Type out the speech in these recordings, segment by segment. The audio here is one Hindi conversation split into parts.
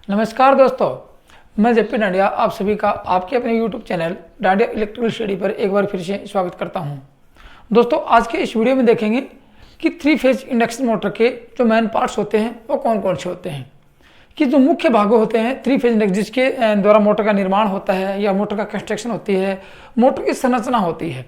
नमस्कार दोस्तों, मैं जेपी डांडिया आप सभी का आपके अपने YouTube channel dandiya electrical study पर एक बार फिर से स्वागत करता हूं। दोस्तों, आज के इस वीडियो में देखेंगे कि 3 फेज इंडक्शन मोटर के जो मेन पार्ट्स होते हैं वो कौन कौन से होते हैं, कि जो मुख्य भाग होते हैं 3 फेज इंडक्शन जिसके द्वारा मोटर का निर्माण होता है या मोटर का कंस्ट्रक्शन होती है, मोटर की संरचना होती है।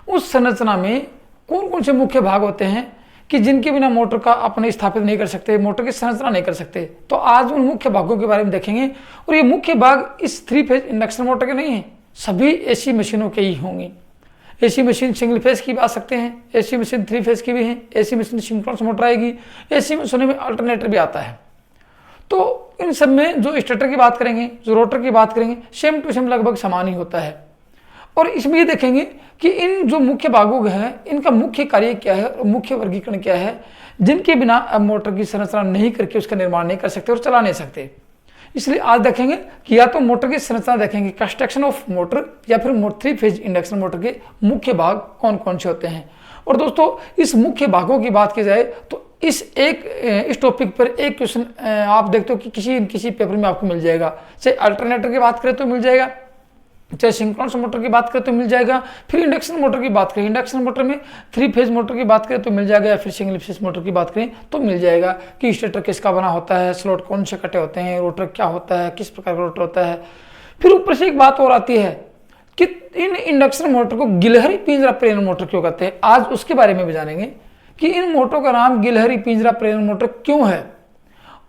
उस संरचना में कौन कौन से मुख्य भाग होते हैं कि जिनके बिना मोटर का अपने स्थापित नहीं कर सकते, मोटर की संरचना नहीं कर सकते। तो आज उन मुख्य भागों के बारे में देखेंगे। और ये मुख्य भाग इस 3 फेज इंडक्शन मोटर के नहीं हैं, सभी एसी मशीनों के ही होंगे। एसी मशीन सिंगल फेज की भी आ सकते हैं, एसी मशीन 3 फेज की भी हैं, एसी मशीन सिंक्रोनस मोटर आएगी, एसी मशीनों में अल्टरनेटर भी आता है। तो इन सब में जो स्टेटर की बात करेंगे, जो रोटर की बात करेंगे, सेम टू सेम लगभग समान ही होता है। और इसमें ये देखेंगे कि इन जो मुख्य भागों हैं इनका मुख्य कार्य क्या है और मुख्य वर्गीकरण क्या है, जिनके बिना अब मोटर की संरचना नहीं करके उसका निर्माण नहीं कर सकते और चला नहीं सकते। इसलिए आज देखेंगे कि या तो मोटर की संरचना देखेंगे, कंस्ट्रक्शन ऑफ मोटर, या फिर 3 फेज इंडक्शन मोटर के मुख्य भाग कौन कौन से होते हैं। और दोस्तों, इस मुख्य भागों की बात की जाए तो इस टॉपिक पर एक क्वेश्चन आप देखते हो कि किसी पेपर में आपको मिल जाएगा। चाहे अल्टरनेटर की बात करें तो मिल जाएगा, चाहे सिंक्रोनस मोटर की बात करें तो मिल जाएगा, फिर इंडक्शन मोटर की बात करें, इंडक्शन मोटर में 3 फेज मोटर की बात करें तो मिल जाएगा, या फिर सिंगल फेज मोटर की बात करें तो मिल जाएगा कि स्टेटर किसका बना होता है, स्लॉट कौन से कटे होते हैं, रोटर क्या होता है, किस प्रकार का रोटर होता है। फिर ऊपर से एक बात और आती है कि इन इंडक्शन मोटर को गिलहरी पिंजरा प्रेरण मोटर क्यों कहते हैं। आज उसके बारे में भी जानेंगे कि इन मोटरों का नाम गिलहरी पिंजरा प्रेरण मोटर क्यों है,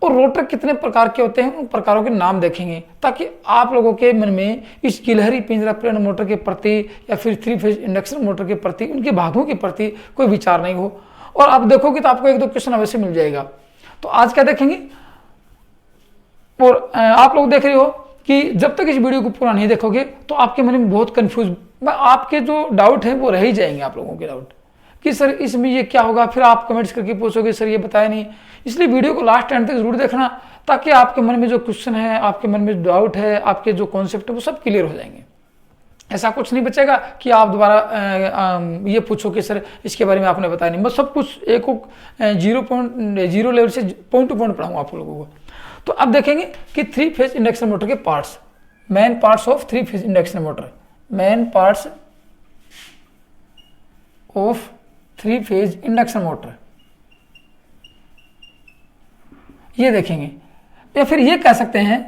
और रोटर कितने प्रकार के होते हैं, उन प्रकारों के नाम देखेंगे, ताकि आप लोगों के मन में इस गिलहरी पिंजरा प्रेरण मोटर के प्रति या फिर 3 फेज इंडक्शन मोटर के प्रति, उनके भागों के प्रति कोई विचार नहीं हो। और आप देखोगे तो आपको 1-2 क्वेश्चन अवश्य मिल जाएगा। तो आज क्या देखेंगे, और आप लोग देख रहे हो कि जब तक इस वीडियो को पूरा नहीं देखोगे तो आपके मन में बहुत कन्फ्यूज, आपके जो डाउट है वो रह ही जाएंगे, आप लोगों के डाउट कि सर इसमें ये क्या होगा। फिर आप कमेंट्स करके पूछोगे सर ये बताया नहीं। इसलिए वीडियो को लास्ट एंड तक जरूर देखना, ताकि आपके मन में जो क्वेश्चन है, आपके मन में डाउट है, आपके जो कॉन्सेप्ट है वो सब क्लियर हो जाएंगे। ऐसा कुछ नहीं बचेगा कि आप दोबारा ये पूछो कि सर इसके बारे में आपने बताया नहीं। मैं सब कुछ एक 0 लेवल से पॉइंट टू पॉइंट पढ़ाऊंगा आप लोगों को। तो अब देखेंगे कि 3 फेज इंडक्शन मोटर के parts, main parts of 3 phase induction motor, main parts of 3 phase induction motor, ये देखेंगे। या फिर ये कह सकते हैं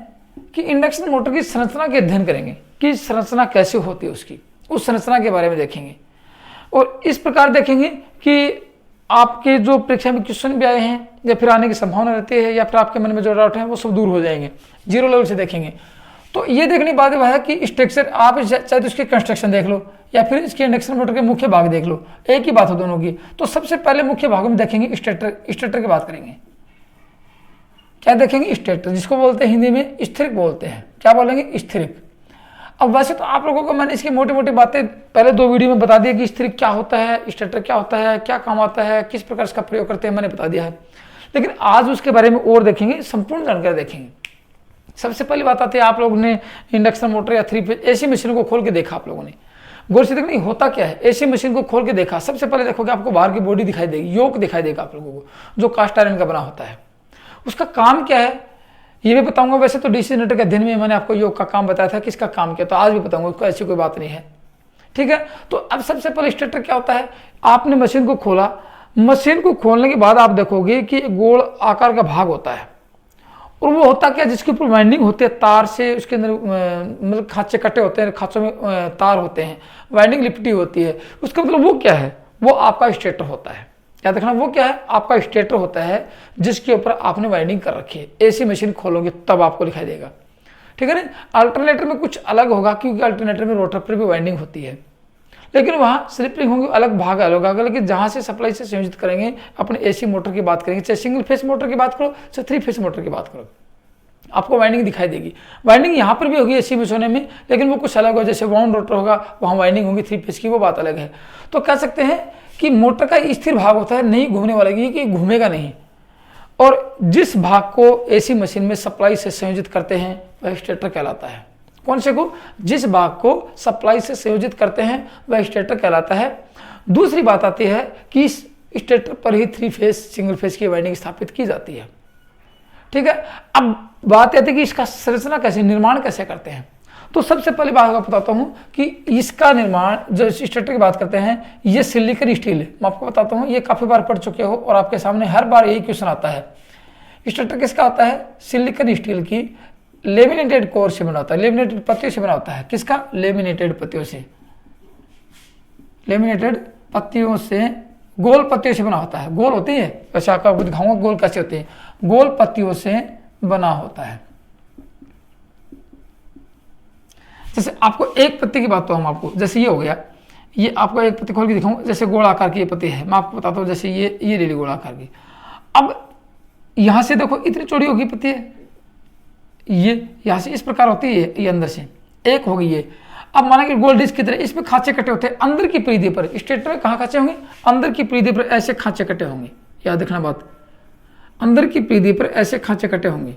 कि इंडक्शन मोटर की संरचना के अध्ययन करेंगे कि संरचना कैसे होती है उसकी, उस संरचना के बारे में देखेंगे। और इस प्रकार देखेंगे कि आपके जो परीक्षा में क्वेश्चन भी आए हैं या फिर आने की संभावना रहती है, या फिर आपके मन में जो डाउट है वो सब दूर हो जाएंगे, 0 लेवल से देखेंगे। तो ये देखने की बात है कि स्ट्रक्चर, आप चाहे तो इसके कंस्ट्रक्शन देख लो या फिर इसके इंडक्शन मोटर के मुख्य भाग देख लो, एक ही बात हो दोनों की। तो सबसे पहले मुख्य भागों में देखेंगे स्टेटर की बात करेंगे। क्या देखेंगे, स्टेटर, जिसको बोलते हैं हिंदी में स्थिरिक बोलते हैं। क्या बोलेंगे, स्थिरिक। अब वैसे तो आप लोगों को मैंने इसकी मोटी मोटी बातें पहले 2 वीडियो में बता दिया कि स्थिरिक क्या होता है, स्टेटर क्या होता है, क्या काम आता है, किस प्रकार इसका प्रयोग करते हैं, मैंने बता दिया है। लेकिन आज उसके बारे में और देखेंगे, संपूर्ण जानकारी देखेंगे। सबसे पहली बात आती है, आप लोगों ने इंडक्शन मोटर या 3 फेज एसी मशीन को खोल के देखा, आप लोगों ने गौर से देखना होता क्या है। एसी मशीन को खोल के देखा, सबसे पहले देखोगे आपको बाहर की बॉडी दिखाई देगी, योक दिखाई देगा आप लोगों को, जो कास्ट आयरन का बना होता है। उसका काम क्या है ये भी बताऊंगा। वैसे तो डीसी जनरेटर के अध्ययन में मैंने आपको योग का काम बताया था कि इसका काम क्या, तो आज भी बताऊंगा, उसको ऐसी कोई बात नहीं है, ठीक है। तो अब सबसे पहले स्टेटर क्या होता है, आपने मशीन को खोला, मशीन को खोलने के बाद आप देखोगे कि गोल आकार का भाग होता है, और वो होता क्या, जिसके ऊपर वाइंडिंग होती है तार से, उसके अंदर मतलब खांचे कटे होते हैं, खांचों में तार होते हैं, वाइंडिंग लिपटी होती है। उसका मतलब वो क्या है, वो आपका स्टेटर होता है। क्या देखना, वो क्या है, आपका स्टेटर होता है, जिसके ऊपर आपने वाइंडिंग कर रखी है। एसी मशीन खोलोगे तब आपको दिखाई देगा, ठीक है ना। अल्टरनेटर में कुछ अलग होगा, क्योंकि अल्टरनेटर में रोटर पर भी वाइंडिंग होती है, लेकिन वहाँ स्लिपिंग होंगे, अलग भाग अलग होगा। लेकिन जहाँ से सप्लाई से संयोजित करेंगे, अपने एसी मोटर की बात करेंगे, चाहे सिंगल फेज मोटर की बात करो चाहे 3 फेज मोटर की बात करो, आपको वाइंडिंग दिखाई देगी। वाइंडिंग यहाँ पर भी होगी एसी मशीनों में, लेकिन वो कुछ अलग हो, जैसे वाउंड रोटर होगा वहाँ वाइंडिंग होगी 3 फेज की, वो बात अलग है। तो कह सकते हैं कि मोटर का स्थिर भाग होता है, नहीं घूमने वाला, ये कि घूमेगा नहीं। और जिस भाग को एसी मशीन में सप्लाई से संयोजित करते हैं वह स्टेटर कहलाता है। कौन से को, जिस भाग को सप्लाई से संयोजित करते हैं वह स्टेटर कहलाता है। दूसरी बात आती है कि इस स्टेटर पर ही 3 फेज सिंगल फेज की वाइंडिंग स्थापित की जाती है, ठीक है। अब बात आती है कि इसका संरचना कैसे, निर्माण कैसे करते हैं। तो सबसे पहली बात आपको बताता हूं कि इसका निर्माण, जो स्ट्रक्चर की बात करते हैं, ये सिलिकॉन स्टील है। मैं आपको बताता हूं, ये काफी बार पढ़ चुके हो और आपके सामने हर बार यही क्वेश्चन आता है। स्ट्रक्चर किसका होता है? सिलिकॉन स्टील की लेमिनेटेड कोर से बना होता है, लेमिनेटेड पत्तियों से बना होता है। किसका? लेमिनेटेड पत्तियों से, लेमिनेटेड पत्तियों से, गोल पत्तियों से बना होता है। गोल होती है, वैसे आपको दिखाऊंगा गोल कैसे होती है। गोल पत्तियों से बना होता है। जैसे आपको एक पत्ती की बात तो हम आपको, जैसे ये हो गया, ये आपको एक पत्ती खोल के दिखाऊं, जैसे गोल आकार की ये पत्ती है, मैं आपको बताता हूँ। जैसे ये ले ली गोल आकार की। अब यहां से देखो इतनी चौड़ी होगी पत्ती है, ये यहां से इस प्रकार होती है, ये अंदर से एक हो गई है। अब माना कि गोल डिस्क की तरह इसमें खांचे कटे होते हैं अंदर की परिधि पर। स्टेटर में कहाँ खांचे होंगे? अंदर की परिधि पर ऐसे खांचे कटे होंगे। याद रखना बात, अंदर की परिधि पर ऐसे खांचे कटे होंगे।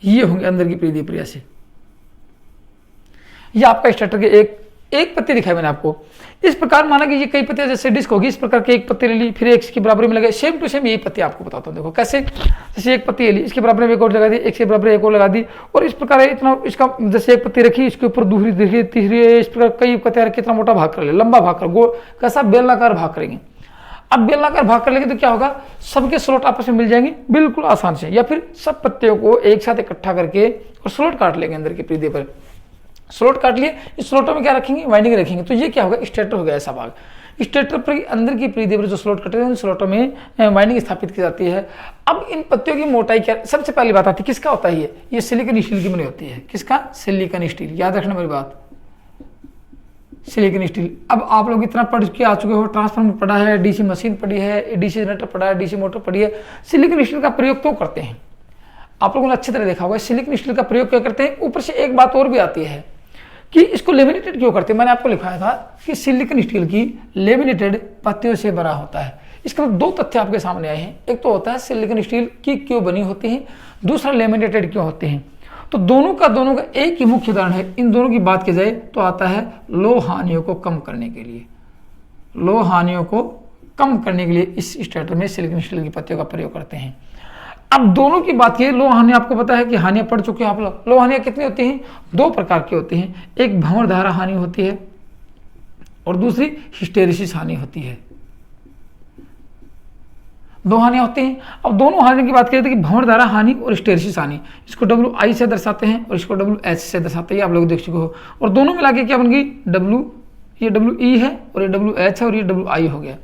ये होंगे अंदर की परिधि पर ऐसे। ये आपका स्टेटर के एक पत्ती दिखाई मैंने आपको। इस प्रकार माना कि ये कई पत्तियां जैसे डिस्क होगी, इस प्रकार की एक पत्ती ले ली, फिर एक इसकी बराबर में लगे, सेम टू सेम यही पत्ती आपको बताता हूँ। देखो कैसे, जैसे एक पत्ती ले ली, इसके बराबर में एक और लगा दी, एक से बराबर एक और लगा दी, और इस प्रकार इतना इसका, जैसे एक पत्ती रखी, इसके ऊपर दूसरी देखिए, तीसरी, इस प्रकार कई पत्तियां रखी, इतना मोटा भाग कर ले, लंबा भाग कर, गोल कैसा बेलनाकार भाग करेंगे। अब बेलनाकार भाग कर लेंगे तो क्या होगा? सबके स्लॉट आपस में मिल जाएंगे बिल्कुल आसान से, या फिर सब पत्तियों को एक साथ इकट्ठा करके और स्लॉट काट लेंगे अंदर की परिधि पर। स्लॉट काट लिए, इस स्लॉटों में क्या रखेंगे? वाइंडिंग रखेंगे। तो ये क्या होगा? स्टेटर हो गया ऐसा भाग। स्टेटर पर अंदर की परिधि पर जो स्लॉट कटे हैं, उन स्लॉटों में वाइंडिंग स्थापित की जाती है। अब इन पत्तियों की मोटाई क्या? सबसे पहली बात आती है, किसका होता है? ये सिलिकॉन स्टील की बनी होती है। किसका? Silicon steel. याद रखना मेरी बात, सिलिकॉन स्टील। अब आप लोग इतना पढ़ के आ चुके हो, ट्रांसफार्मर पढ़ा है, डीसी मशीन पढ़ी है, डीसी जनरेटर पढ़ा है, डीसी मोटर पढ़ी है। सिलिकॉन स्टील का प्रयोग क्यों करते हैं? आप लोगों ने अच्छी तरह देखा होगा सिलिकॉन स्टील का प्रयोग क्यों करते हैं। ऊपर से एक बात और भी आती है कि इसको लेमिनेटेड क्यों करते हैं। मैंने आपको लिखाया था कि सिलिकॉन स्टील की लेमिनेटेड पत्तियों से बना होता है। इसके बाद दो तथ्य आपके सामने आए हैं। एक तो होता है सिलिकॉन स्टील की क्यों बनी होती है, दूसरा लेमिनेटेड क्यों होते हैं। तो दोनों का एक ही मुख्य उदाहरण है। इन दोनों की बात की जाए तो आता है लौह हानियों को कम करने के लिए। लौह हानियों को कम करने के लिए इस स्टेटर में सिलिकॉन स्टील की पत्तियों का प्रयोग करते हैं। अब दोनों की बात की, लौह हानि आपको पता है कि हानियां पढ़ चुके हैं आप लोग। लौह हानियां कितनी होती हैं? दो प्रकार की होती हैं। एक भंवर धारा हानि होती है और दूसरी हिस्टेरिसिस हानि होती है। दो हानियां होती हैं। अब दोनों हानि की बात करें तो भंवर धारा हानि और हिस्टेरिसिस हानि, इसको WI से दर्शाते हैं और इसको WH से दर्शाते हैं। आप लोग देख चुके हो। और दोनों मिला के क्या बन गई? ये WE है और ये WH है और ये WI हो गया।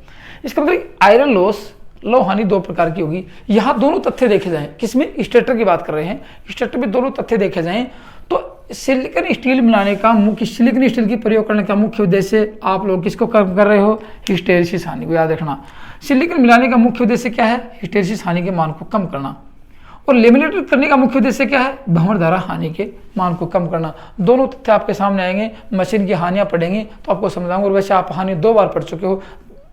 इसका मतलब आयरन लॉस, लौह हानि दो प्रकार की होगी। यहाँ दोनों तथ्य देखे जाएं, किसमें? स्टेटर की बात कर रहे हैं। स्टेटर में दोनों तथ्य देखे जाएं तो सिलिकॉन स्टील मिलाने का मुख्य, सिलिकॉन स्टील की प्रयोग करने का मुख्य उद्देश्य आप लोग किसको कम कर रहे हो? हिस्टेरिसिस हानि को। याद रखना, सिलिकॉन मिलाने का मुख्य उद्देश्य क्या है? हिस्टेरिसिस हानि के मान को कम करना। और लेमिनेटेड करने का मुख्य उद्देश्य क्या है? भंवर धारा हानि के मान को कम करना। दोनों तथ्य आपके सामने आएंगे। मशीन की हानियां पढ़ेंगे तो आपको समझाऊंगा। और वैसे आप हानि दो बार पढ़ चुके हो,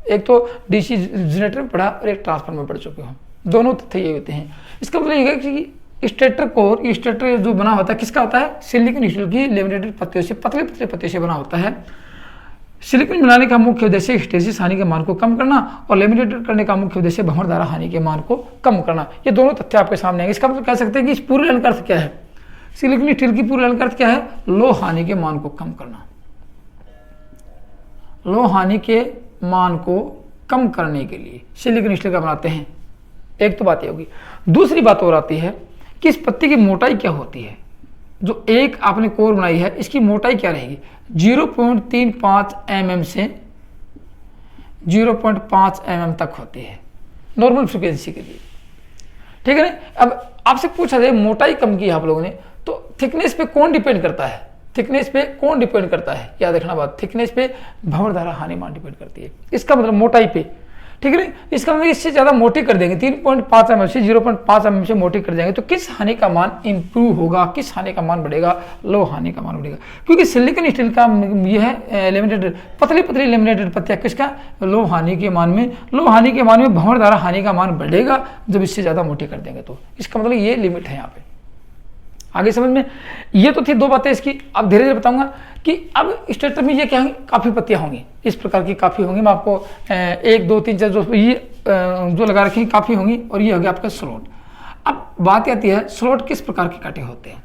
एक तो डीसी जनरेटर में पढ़ा और एक ट्रांसफार्मर में पढ़ चुके हो। दोनों तथ्य ये होते हैं। इसका मतलब ये है कि स्टेटर कोर, स्टेटर जो बना होता है किसका होता है? सिलिकॉन स्टील की लेमिनेटेड पत्तियों से, पतले पतले पत्तियों से बना होता है। सिलिकॉन मिलाने का मुख्य उद्देश्य हिस्टेरिसिस हानि के मान को कम करना और लेमिनेटेड करने का मुख्य उद्देश्य भंवर धारा हानि के मान को कम करना। ये दोनों तथ्य आपके सामने आएंगे। इसका मतलब कह सकते हैं कि इस पूरी लाइन का अर्थ क्या है? सिलिकॉन स्टील की पूरी लाइन का अर्थ क्या है? लौह हानि के मान को कम करना। लौह हानि के मान को कम करने के लिए सिलिकॉन स्टील का बनाते हैं। एक तो बात ये होगी। दूसरी बात और आती है कि इस पत्ती की मोटाई क्या होती है। जो एक आपने कोर बनाई है, इसकी मोटाई क्या रहेगी? 0.35 mm से 0.5 mm तक होती है नॉर्मल फ्रीक्वेंसी के लिए। ठीक है ना। अब आपसे पूछा जाए मोटाई कम की आप लोगों ने, तो थिकनेस पे कौन डिपेंड करता है? थिकनेस पे कौन डिपेंड करता है? याद रखना बात, थिकनेस पे भंवर धारा हानि मान डिपेंड करती है। इसका मतलब मोटाई पे। ठीक है। इसका मतलब इससे ज्यादा मोटी कर देंगे, 3.5 mm से 0.5 mm से मोटी कर देंगे तो किस हानि का मान इंप्रूव होगा, किस हानि का मान बढ़ेगा? लौह हानि का मान बढ़ेगा। क्योंकि सिलिकॉन स्टील का यह है लेमिनेटेड, पतली पतली लेमिनेटेड पत्तियां, किसका? लौह हानि के मान में। लौह हानि के मान में भंवर धारा हानि का मान बढ़ेगा जब इससे ज्यादा मोटी कर देंगे तो। इसका मतलब ये लिमिट है यहाँ पे। आगे समझ में। ये तो थी दो बातें इसकी। अब धीरे धीरे बताऊंगा कि अब स्टेटर में ये क्या होंगी, काफ़ी पत्तियाँ होंगी, इस प्रकार की काफ़ी होंगी। मैं आपको 1 2 3 4 ये जो लगा रखेंगे काफ़ी होंगी, और ये हो गया आपका स्लॉट। अब बात आती है स्लॉट किस प्रकार के काटे होते हैं।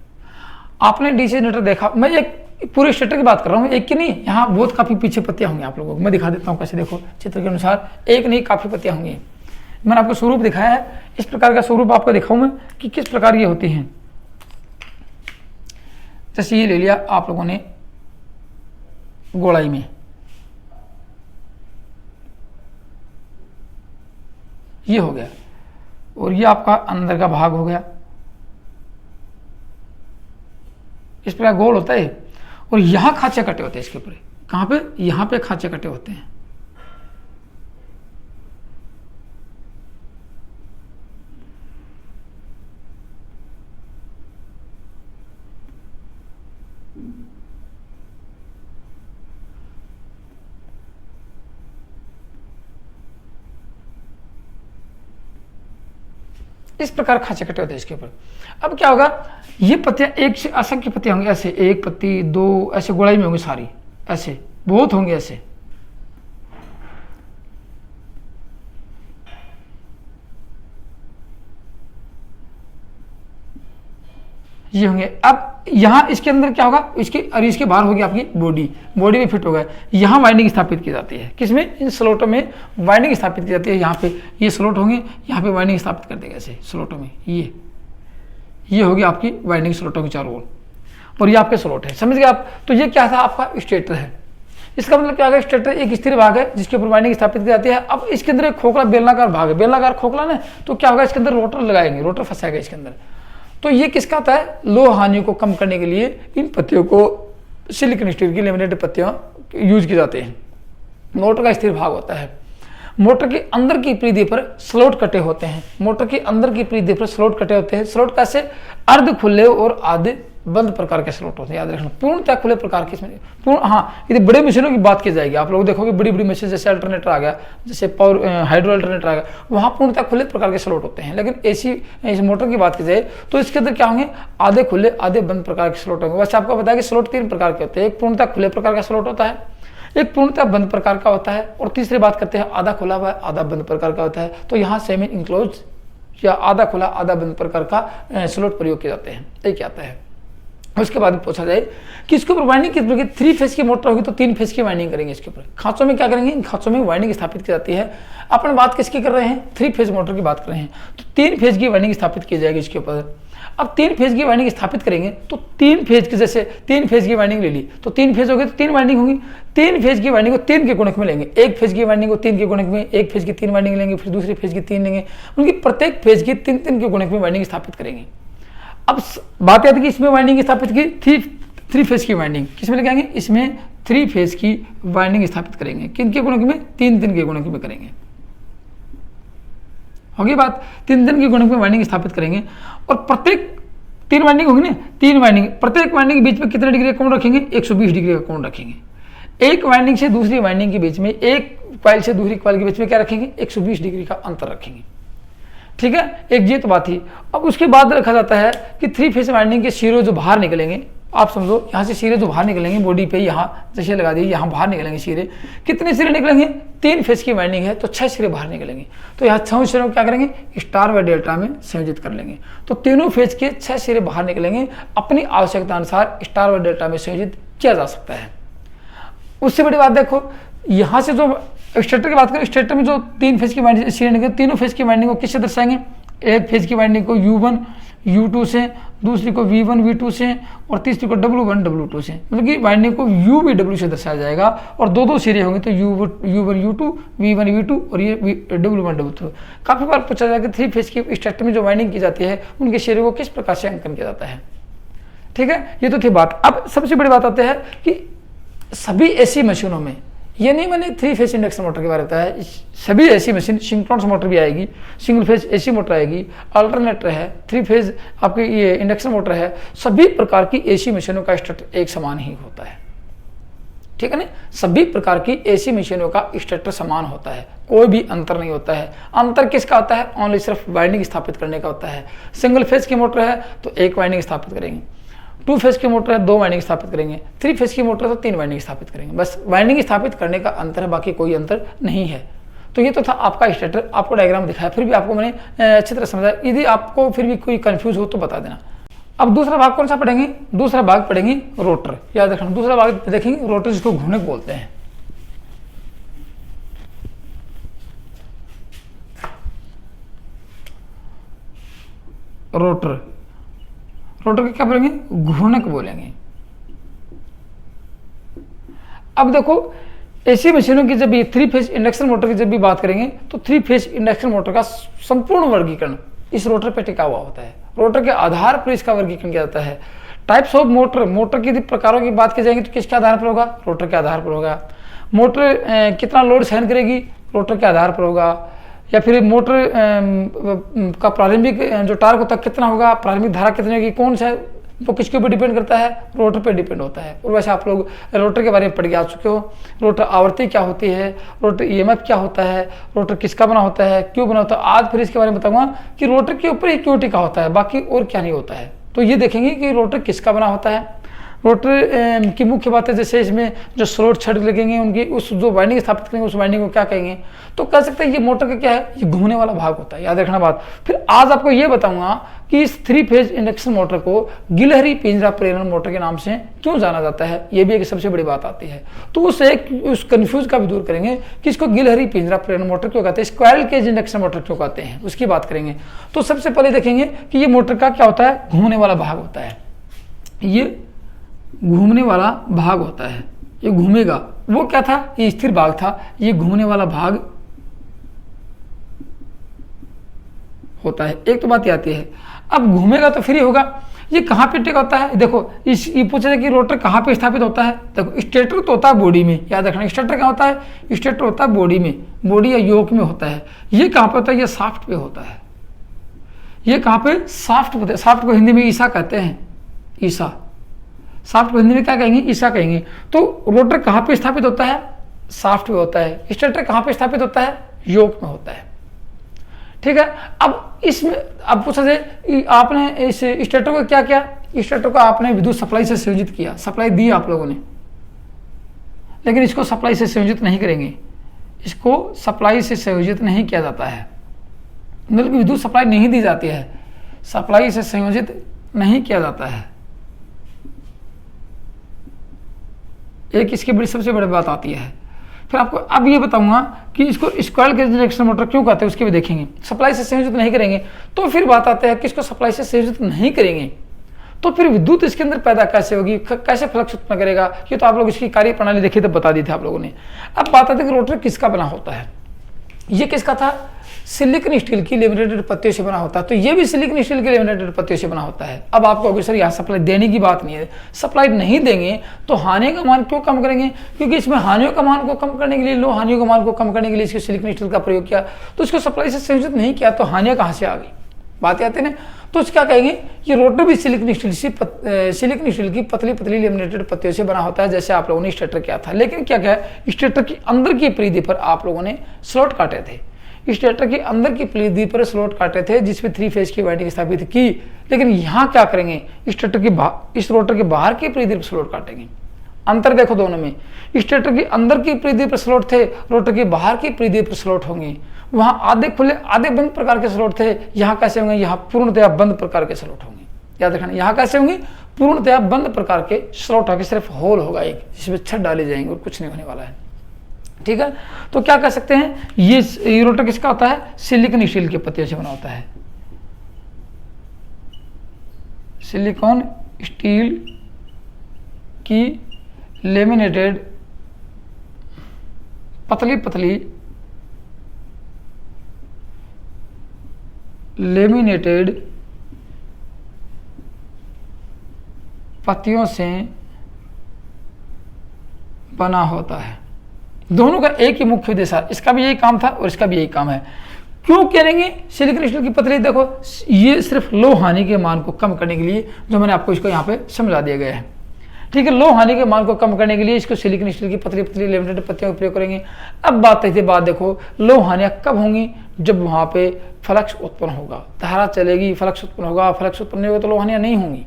आपने डीसी जनरेटर देखा, मैं एक पूरे स्टेटर की बात कर रहा हूँ, एक की नहीं, यहाँ बहुत काफ़ी पीछे पत्तियाँ होंगी आप लोगों को। मैं दिखा देता हूँ कैसे, देखो चित्र के अनुसार एक नहीं काफ़ी पत्तियाँ होंगी। मैंने आपको स्वरूप दिखाया है, इस प्रकार का स्वरूप आपको दिखाऊँ मैं कि किस प्रकार ये होती हैं। जैसे ये ले लिया आप लोगों ने गोलाई में, ये हो गया, और ये आपका अंदर का भाग हो गया, इस प्रकार गोल होता है। और यहां खांचे कटे होते हैं इसके ऊपर, कहां पे, यहां पे खांचे कटे होते हैं। इस प्रकार खांचे कटे होते हैं इसके ऊपर। अब क्या होगा, ये पत्तियां एक से असंख्य पत्तियां होंगी, ऐसे 1 पत्ती 2 ऐसे गोलाई में होंगी सारी, ऐसे बहुत होंगे ऐसे। ये होंगे। अब यहाँ इसके अंदर क्या होगा, इसके और इसके बाहर होगी आपकी बॉडी, बॉडी में फिट होगा। यहाँ वाइंडिंग स्थापित की जाती है, किसमें, इन स्लॉटों में वाइंडिंग स्थापित की जाती है। यहाँ पे ये स्लॉट होंगे, यहाँ पे वाइंडिंग स्थापित कर देगा ऐसे स्लॉटों में। ये होगी आपकी वाइंडिंग स्लॉटों की चारों ओर, और ये आपके स्लॉट है, समझ गए आप। तो ये क्या था, आपका स्टेटर है। इसका मतलब क्या होगा, स्टेटर एक स्थिर भाग है जिसके ऊपर वाइंडिंग स्थापित की जाती है। अब इसके अंदर एक खोखला बेलनाकार भाग है, बेलनाकार खोखला ना, तो क्या होगा, इसके अंदर रोटर लगाएंगे, रोटर फंसाएगा इसके अंदर। तो ये किसका आता है, लो हानि को कम करने के लिए इन पत्तियों को सिलिकॉन स्टील की लेमिनेटेड पत्तियां यूज की जाती हैं। मोटर का स्थिर भाग होता है। मोटर के अंदर की परिधि पर स्लॉट कटे होते हैं, मोटर के अंदर की परिधि पर स्लॉट कटे होते हैं। स्लॉट कैसे, अर्ध खुले और आधे बंद प्रकार के स्लॉट होते हैं, याद रखना। पूर्णतः खुले प्रकार के इसमें पूर्ण, हाँ यदि बड़े मशीनों की बात की जाएगी, आप लोग देखोगे बड़ी बड़ी मशीन जैसे अल्टरनेटर आ गया, जैसे पावर हाइड्रो अल्टरनेटर आ गया, वहाँ पूर्णतः खुले प्रकार के स्लॉट होते हैं। लेकिन एसी इस मोटर की बात की जाए तो इसके अंदर क्या होंगे, आधे खुले आधे बंद प्रकार के स्लॉट होंगे। वैसे आपको पता है कि स्लॉट 3 प्रकार के होते हैं। एक पूर्णतः खुले प्रकार का स्लॉट होता है, एक पूर्णतः बंद प्रकार का होता है, और तीसरी बात करते हैं आधा खुला हुआ आधा बंद प्रकार का होता है। तो यहाँ सेमी इंक्लोज या आधा खुला आधा बंद प्रकार का स्लॉट प्रयोग किए जाते हैं, एक आता है। उसके बाद पूछा जाए कि इसके ऊपर वाइंडिंग किस प्रकार की, 3 फेज की मोटर होगी तो 3 फेज की वाइंडिंग करेंगे। इसके ऊपर खांचों में क्या करेंगे, इन खांचों में वाइंडिंग स्थापित की जाती है। अपन बात किसकी कर रहे हैं, 3 फेज मोटर की बात कर रहे हैं, तो 3 फेज की वाइंडिंग स्थापित की जाएगी इसके ऊपर। अब 3 फेज की वाइंडिंग स्थापित करेंगे तो 3 फेज की, जैसे 3 फेज की वाइंडिंग ले ली तो 3 फेज हो गए तो 3 वाइंडिंग होंगी। 3 फेज की वाइंडिंग को 3 के गुणक में लेंगे, 1 फेज की वाइंडिंग को 3 के गुणक में, 1 फेज की 3 वाइंडिंग लेंगे, फिर दूसरे फेज की 3 लेंगे, उनकी प्रत्येक फेज की 3 के गुणक में वाइंडिंग स्थापित करेंगे। अब बात आती है कि इसमें वाइंडिंग स्थापित की 3 फेज की वाइंडिंग किसमें लगाएंगे, इसमें 3 फेज की वाइंडिंग स्थापित करेंगे। किन के गुणक में, 3 के गुणक में करेंगे। होगी बात, 3 के गुणक में वाइंडिंग स्थापित करेंगे। और प्रत्येक 3 वाइंडिंग होगी ना, 3 वाइंडिंग, प्रत्येक वाइंडिंग के बीच में कितने डिग्री का कोण रखेंगे, 120 डिग्री का कोण रखेंगे। एक वाइंडिंग से दूसरी वाइंडिंग के बीच में, एक कॉइल से दूसरी कॉइल के बीच में क्या रखेंगे, 120 डिग्री का अंतर रखेंगे। ठीक है, एक ये तो बात थी। अब उसके बाद रखा जाता है कि 3 फेज वाइंडिंग के सिरे जो बाहर निकलेंगे, आप समझो यहाँ से सिरे जो बाहर निकलेंगे बॉडी पे, यहाँ जैसे लगा दिए, यहाँ बाहर निकलेंगे सिरे। कितने सिरे निकलेंगे, 3 फेज की वाइंडिंग है तो 6 सिरे बाहर निकलेंगे। तो यहाँ 6 सिरों को क्या करेंगे, स्टार व डेल्टा में संयोजित कर लेंगे। तो तीनों फेज के 6 सिरे बाहर निकलेंगे, अपनी आवश्यकता अनुसार स्टार व डेल्टा में संयोजित किया जा सकता है। उससे बड़ी बात देखो, यहाँ से जो स्टेटर की बात करें, स्टेटर में जो 3 फेज की वाइंडिंग सिरे निकले, तीनों फेज की वाइंडिंग को किससे दर्शाएंगे, एक फेज की वाइंडिंग को U1 U2 से, दूसरी को V1 V2 से, और तीसरी को W1 W2 से। मतलब कि वाइंडिंग को U V W से दर्शाया जाएगा, और 2 सिरे होंगे तो U1 U2 V1 V2 और ये W1 W2। काफ़ी बार पूछा जाएगा 3 फेज की स्ट्रक्चर में जो वाइंडिंग की जाती है उनके सिरे को किस प्रकार से अंकन किया जाता है। ठीक है, ये तो थी बात। अब सबसे बड़ी बात आती है कि सभी ऐसी मशीनों में, ये नहीं मैंने 3 फेज इंडक्शन मोटर के बारे में बताया, सभी ऐसी मशीन, सिंक्रोनस मोटर भी आएगी, सिंगल फेज एसी मोटर आएगी, अल्टरनेटर है, 3 फेज आपकी ये इंडक्शन मोटर है, सभी प्रकार की एसी मशीनों का स्ट्रक्चर एक समान ही होता है। ठीक है ना। सभी प्रकार की एसी मशीनों का स्टेटर समान होता है, कोई भी अंतर नहीं होता है। अंतर किसका होता है? ओनली सिर्फ वाइंडिंग स्थापित करने का होता है। सिंगल फेज की मोटर है तो एक वाइंडिंग स्थापित करेंगे, 2 फेज की मोटर है 2 वाइंडिंग स्थापित करेंगे, 3 फेज की मोटर है तो 3 वाइंडिंग स्थापित करेंगे। बस वाइंडिंग स्थापित करने का अंतर है, बाकी कोई अंतर नहीं है। तो ये तो था आपका स्टेटर, आपको डायग्राम दिखाया, फिर भी आपको मैंने अच्छी तरह समझाया। यदि आपको फिर भी कोई कंफ्यूज हो तो बता देना। अब दूसरा भाग कौन सा पढ़ेंगे? दूसरा भाग पढ़ेंगे रोटर। याद रखना, दूसरा भाग देखेंगे रोटर, जिसको घूमने बोलते हैं। रोटर, रोटर के क्या बोलेंगे? घूर्णक बोलेंगे। अब देखो एसी मशीनों की जब भी 3 फेज इंडक्शन मोटर की जब भी बात करेंगे तो 3 फेज इंडक्शन मोटर का संपूर्ण वर्गीकरण इस रोटर पे टिका हुआ होता है। रोटर के आधार पर इसका वर्गीकरण किया जाता है। टाइप्स ऑफ मोटर, मोटर की प्रकारों की बात की जाएगी तो किसके आधार पर होगा? रोटर के आधार पर होगा। मोटर कितना लोड सहन करेगी? रोटर के आधार पर होगा। या फिर मोटर का प्रारंभिक जो टार्क होता है कितना होगा? प्रारंभिक धारा कितनी होगी? कौन सा वो किसके ऊपर डिपेंड करता है? रोटर पे डिपेंड होता है। और वैसे आप लोग रोटर के बारे में पढ़ के आ चुके हो। रोटर आवृत्ति क्या होती है, रोटर ईएमएफ क्या होता है, रोटर किसका बना होता है, क्यों बना होता है। आज फिर इसके बारे में बताऊंगा कि रोटर के ऊपर ही क्यों टिका होता है, बाकी और क्या नहीं होता है। तो ये देखेंगे कि रोटर किसका बना होता है। रोटर की मुख्य बात है, जैसे इसमें जो स्लॉट छड़ लगेंगे उनकी उस जो वाइंडिंग स्थापित करेंगे उस वाइंडिंग को क्या कहेंगे? तो कह सकते हैं ये मोटर का क्या है? ये घूमने वाला भाग होता है। याद रखना बात। फिर आज आपको ये बताऊंगा कि इस 3 फेज इंडक्शन मोटर को गिलहरी पिंजरा प्रेरण मोटर के नाम से क्यों जाना जाता है। ये भी एक सबसे बड़ी बात आती है। तो उस कंफ्यूज का भी दूर करेंगे कि इसको गिलहरी पिंजरा प्रेरण मोटर क्यों कहते हैं, स्क्वायरल केज इंडक्शन मोटर क्यों कहते हैं, उसकी बात करेंगे। तो सबसे पहले देखेंगे कि ये मोटर का क्या होता है? घूमने वाला भाग होता है। ये घूमने वाला भाग होता है, ये घूमेगा। वो क्या था? ये स्थिर भाग था, ये घूमने वाला भाग होता है। एक तो बात ये आती है। अब घूमेगा तो फ्री होगा। ये कहाँ पे टिका होता है? देखो ये पूछा जाए कि रोटर कहाँ पे स्थापित होता है। देखो स्टेटर तो होता है बॉडी में, याद रखना। स्टेटर क्या होता है? स्टेटर होता है बॉडी में, बॉडी या योक में होता है। ये कहाँ पे होता है? ये शाफ्ट पे होता है। ये कहाँ पे? शाफ्ट होता है। शाफ्ट को हिंदी में ईसा कहते हैं, ईसा। शाफ्ट को हिंदी में क्या कहेंगे? ईसा कहेंगे। तो रोटर कहाँ पे स्थापित होता है? शाफ्ट में होता है। स्टेटर कहाँ पे स्थापित होता है? योक में होता है। ठीक है। अब इसमें अब पूछा जाए आपने इस स्टेटर को क्या किया? स्टेटर को आपने विद्युत सप्लाई से संयोजित किया, सप्लाई दी आप लोगों ने, लेकिन इसको सप्लाई से संयोजित नहीं करेंगे। इसको सप्लाई से संयोजित नहीं किया जाता है, मतलब विद्युत सप्लाई नहीं दी जाती है, सप्लाई से संयोजित नहीं किया जाता है। एक इसकी बड़ी सबसे बड़ी बात आती है। फिर आपको अब ये बताऊंगा कि इसको स्क्वायरल केज इंडक्शन मोटर क्यों कहते हैं, उसके भी देखेंगे। सप्लाई से संयोजित नहीं करेंगे तो फिर बात आती है कि इसको सप्लाई से संयोजित नहीं करेंगे तो फिर विद्युत इसके अंदर पैदा कैसे होगी, कैसे फ्लक्स उत्पन्न करेगा। ये तो आप लोग इसकी कार्य प्रणाली देखिए तो बता दी थी आप लोगों ने। अब बात आती है कि रोटर किसका बना होता है। ये किसका था? सिलिकॉन स्टील की लेमिनेटेड पत्तियों से बना होता है। तो ये भी सिलिकॉन स्टील की लेमिनेटेड पत्तियों से बना होता है। अब आपको अगर सर यहाँ सप्लाई देने की बात नहीं है, सप्लाई नहीं देंगे तो हानियों का मान क्यों कम करेंगे? क्योंकि इसमें हानियों का मान को कम करने के लिए, लो हानियों का मान को कम करने के लिए इसके सिलिकॉन स्टील का प्रयोग किया। तो इसको सप्लाई से संयोजित नहीं किया तो हानियां कहाँ से आ गई? बात आती है ना। तो क्या कहेंगे? ये रोटर भी सिलिकॉन स्टील की पतली पतली लेमिनेटेड पत्तियों से बना होता है, जैसे आप लोगों ने स्टेटर किया था। लेकिन क्या क्या स्टेटर की अंदर की परिधि पर आप लोगों ने स्लॉट काटे थे। स्टेटर के अंदर की परिधि पर स्लॉट काटे थे जिसमें 3 फेज की वाइंडिंग स्थापित की। लेकिन यहाँ क्या करेंगे? स्टेटर की इस रोटर के बाहर की परिधि पर स्लॉट काटेंगे। अंतर देखो दोनों में। स्टेटर के अंदर की परिधि पर स्लॉट थे, रोटर के बाहर की परिधि पर स्लॉट होंगे। वहां आधे खुले आधे बंद प्रकार के स्लॉट थे, यहाँ कैसे होंगे? यहाँ पूर्णतया बंद प्रकार के स्लॉट होंगे। याद रखना, यहाँ कैसे होंगे? पूर्णतया बंद प्रकार के स्लॉट होंगे, सिर्फ होल होगा एक जिसमें छत डाले जाएंगे और कुछ नहीं होने वाला है। ठीक है। तो क्या कह सकते हैं? ये रोटर किसका होता है? सिलिकॉन स्टील की पत्तियों से बना होता है। सिलिकॉन स्टील की लेमिनेटेड पतली पतली लेमिनेटेड पत्तियों से बना होता है। दोनों का एक ही मुख्य उद्देश्य है, इसका भी यही काम था और इसका भी यही काम है। क्यों करेंगे सिलिकॉन स्टील की पतली? देखो ये सिर्फ लो हानि के मान को कम करने के लिए, जो मैंने आपको इसको यहाँ पे समझा दिया गया है। ठीक है। लो हानि के मान को कम करने के लिए इसको सिलिकॉन स्टील की पतली पतली लेमिनेटेड पत्तियों का प्रयोग करेंगे। अब बात देखो, लो हानियां कब होंगी? जब वहां पे फ्लक्स उत्पन्न होगा, धारा चलेगी, फ्लक्स उत्पन्न होगा, फ्लक्स उत्पन्न नहीं होगा तो लो हानियां नहीं होंगी।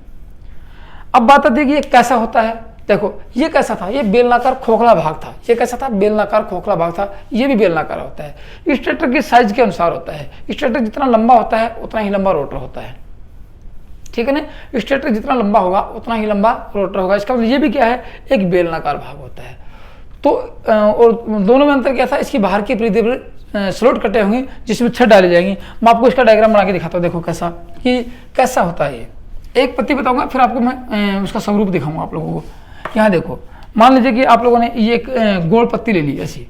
अब बात आती है कि ये कैसा होता है। देखो ये कैसा था, ये बेलनाकार खोखला भाग था। ये कैसा था? बेलनाकार खोखला भाग था। ये भी बेलनाकार होता है। स्टेटर की साइज के अनुसार होता है। स्टेटर जितना लंबा होता है उतना ही लंबा रोटर होता है, ठीक है ना। स्टेटर जितना लंबा होगा उतना ही लंबा रोटर होगा। इसका मतलब ये भी क्या है? एक बेलनाकार भाग होता है। तो और दोनों में अंतर क्या था? इसकी बाहर की परिधि पर स्लॉट कटे होंगे जिसमें छड़ डाली जाएंगी। मैं आपको इसका डायग्राम बना के दिखाता हूँ। देखो कैसा होता है। ये एक पत्ती बताऊंगा, फिर आपको मैं उसका स्वरूप दिखाऊंगा आप लोगों को। यहाँ देखो, मान लीजिए कि आप लोगों ने ये एक गोल पत्ती ले ली, ऐसी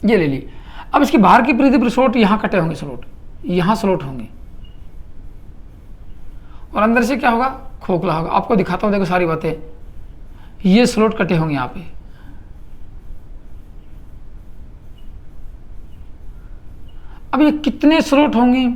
ये ले ली। अब इसकी बाहर की परिधि पर स्लॉट यहाँ कटे होंगे, स्लॉट यहाँ स्लॉट होंगे, और अंदर से क्या होगा? खोखला होगा। आपको दिखाता हूँ, देखो सारी बातें। ये स्लॉट कटे होंगे यहाँ पे, अब ये कितने स्लॉट होंगे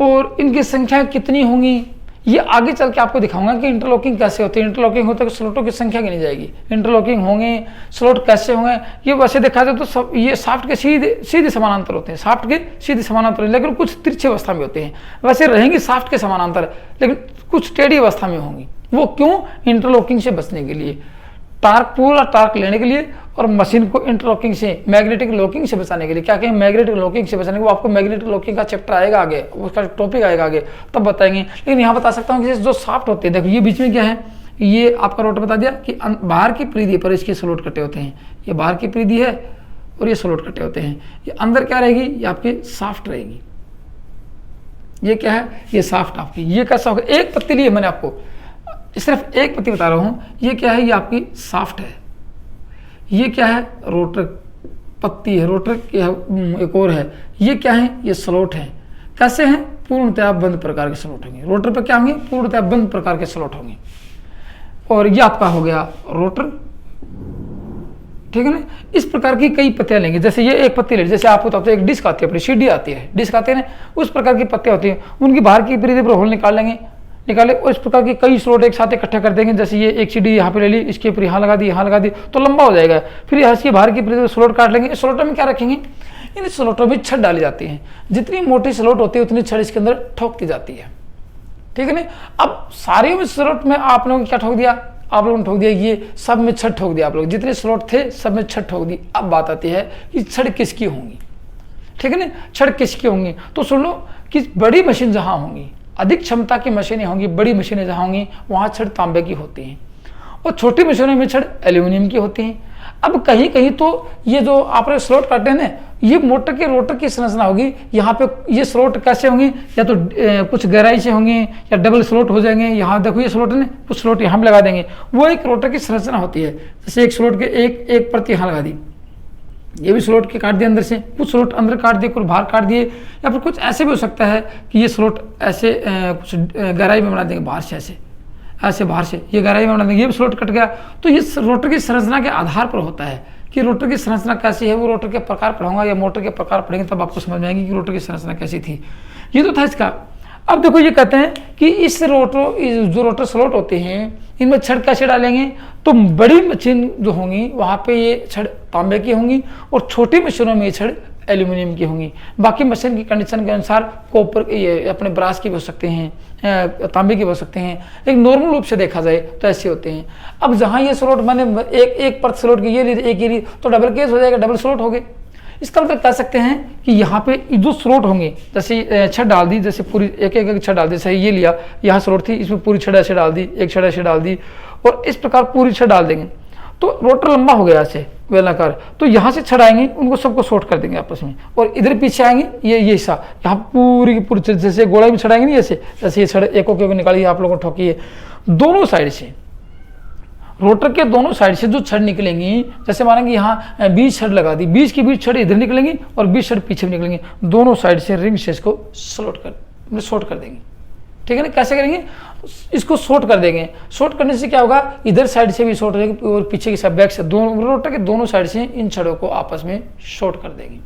और इनकी संख्या कितनी होंगी, ये आगे चल के आपको दिखाऊंगा कि इंटरलॉकिंग कैसे होती है। इंटरलॉकिंग होता है तो स्लॉटों की संख्या गिनी जाएगी। इंटरलॉकिंग होंगे, स्लॉट कैसे होंगे, ये वैसे देखा जाए तो सब ये शाफ्ट के सीधे समानांतर होते हैं। शाफ्ट के सीधे समानांतर, लेकिन कुछ तिरछे अवस्था में होते हैं। वैसे रहेंगे शाफ्ट के समानांतर, लेकिन कुछ टेढ़ी अवस्था में होंगी। वो क्यों? इंटरलॉकिंग से बचने के लिए, पूरा टार्क लेने के लिए, और मशीन को इंटरलॉकिंग से, मैग्नेटिक लॉकिंग से बचाने के लिए। क्या कहें? मैग्नेटिक लॉकिंग से बचाने के लिए। आपको मैग्नेटिक लॉकिंग का चैप्टर आएगा आगे, उसका टॉपिक आएगा आगे, तब बताएंगे। लेकिन यहाँ बता सकता हूँ कि जो शाफ्ट होते हैं, देखो ये बीच में क्या है? ये आपका रोटर बता दिया कि बाहर की परिधि पर इसके स्लॉट कटे होते हैं। ये बाहर की परिधि है और ये स्लॉट कटे होते हैं। ये अंदर क्या रहेगी? ये आपकी शाफ्ट रहेगी। ये क्या है? ये शाफ्ट आपकी। ये कैसा होगा? एक पत्ती ली है मैंने आपको, सिर्फ एक पत्ती बता रहा हूँ। ये क्या है? ये आपकी शाफ्ट है। ये क्या है? रोटर पत्ती है। रोटर एक और है। ये क्या है? ये स्लॉट है। कैसे हैं? पूर्णतया बंद प्रकार के स्लॉट होंगे। रोटर पर क्या होंगे? पूर्णतया बंद प्रकार के स्लॉट होंगे। और ये आपका हो गया रोटर, ठीक है ना। इस प्रकार की कई पत्तियां लेंगे। जैसे ये एक पत्ती ले, जैसे आपको बताते हैं एक डिस्क आती है, अपनी सीढ़ी आती है, डिस्क आती है ना, उस प्रकार की पत्तियां होती हैं। उनकी बाहर की परिधि पर होल निकाले और इस प्रकार के कई स्लॉट एक साथ इकट्ठे कर देंगे। जैसे ये एक सीढ़ी यहाँ पे ले ली, इसके ऊपर यहाँ लगा दी तो लंबा हो जाएगा। फिर यहाँ से बाहर की परिधि स्लॉट काट लेंगे। स्लॉटों में क्या रखेंगे? इन स्लॉटों में छड़ डाली जाती है। जितनी मोटी स्लॉट होती है उतनी छड़ इसके अंदर ठोकती जाती है, ठीक है ना। अब सारे में स्लॉट में आप लोगों ने क्या ठोक दिया? आप लोगों ने ठोक दिया, ये सब में छड़ ठोक दिया। आप लोग जितने स्लॉट थे सब में छड़ ठोक दी। अब बात आती है कि छड़ किसकी होंगी, ठीक है ना। छड़ किसकी होंगी? तो सुन लो कि बड़ी मशीन जहां होंगी, अधिक क्षमता की मशीनें होंगी, बड़ी मशीनें जहां होंगी, वहां छड़ तांबे की होती हैं, और छोटी मशीनों में छड़ एल्यूमिनियम की होती हैं। अब कहीं कहीं तो ये जो आपने स्लॉट काटे हैं ना, ये मोटर के रोटर की संरचना होगी। यहाँ पे ये स्लॉट कैसे होंगे? या तो कुछ गहराई से होंगे या डबल स्लॉट हो जाएंगे। यहाँ देखो ये स्लॉट है ना, कुछ स्लॉट यहाँ लगा देंगे। वो एक रोटर की संरचना होती है। जैसे एक स्लॉट के एक परत यहाँ लगा दी, ये भी स्लॉट के काट दिए अंदर से, कुछ स्लॉट अंदर काट दिए, कुछ बाहर काट दिए, या फिर कुछ ऐसे भी हो सकता है कि ये स्लॉट ऐसे कुछ गहराई में बना देंगे, बाहर से ऐसे बाहर से ये गहराई में बना देंगे, ये भी स्लॉट कट गया। तो ये रोटर की संरचना के आधार पर होता है कि रोटर की संरचना कैसी है। वो रोटर के प्रकार पढ़ाऊंगा या मोटर के प्रकार पढ़ेंगे तब आपको समझ में आएंगे कि रोटर की संरचना कैसी थी। ये तो था इसका। अब देखो ये कहते हैं कि इस जो रोटर स्लॉट होते हैं, इनमें छड़ कैसे डालेंगे? तो बड़ी मशीन जो होंगी वहाँ पे ये छड़ तांबे की होंगी, और छोटी मशीनों में ये छड़ एल्यूमिनियम की होंगी। बाकी मशीन की कंडीशन के अनुसार कॉपर, ये अपने ब्रास की भी हो सकते हैं, तांबे के हो सकते हैं। एक नॉर्मल रूप से देखा जाए तो ऐसे होते हैं। अब जहाँ ये स्लॉट मैंने एक परत स्लॉट की ये ली, एक ये ली, तो डबल केस हो जाएगा, डबल स्लॉट हो गए। इसका मतलब कह सकते हैं कि यहाँ पे जो स्लॉट होंगे, जैसे छड़ डाल दी, जैसे पूरी एक छड़ डाल दी, जैसे ये लिया, यहाँ स्लॉट थी, इसमें पूरी छड़ ऐसे डाल दी, एक छड़ ऐसे डाल दी, और इस प्रकार पूरी छड़ डाल देंगे तो रोटर लंबा हो गया ऐसे बेलनाकार। तो यहाँ से छड़ आएंगे, उनको सबको शॉर्ट कर देंगे आपस में, और इधर पीछे आएंगे ये हिस्सा, यहाँ पूरी की पूरी जैसे गोलाई में छड़ाएंगे नहीं, ऐसे ये छड़ एक निकाली आप लोगों ने ठोकी है। दोनों साइड से, रोटर के दोनों साइड से जो छड़ निकलेंगी, जैसे मानेंगे यहाँ 20 छड़ लगा दी, 20 की 20 छड़ इधर निकलेंगी और 20 छड़ पीछे निकलेंगी। दोनों साइड से रिंग से इसको शॉर्ट कर देंगे, ठीक है ना। कैसे करेंगे? इसको शॉर्ट कर देंगे। शॉर्ट करने से क्या होगा? इधर साइड से भी शॉर्ट हो जाएगी और पीछे की साइड, बैक से, दोनों रोटर के दोनों साइड से इन छड़ों को आपस में शॉर्ट कर देंगे।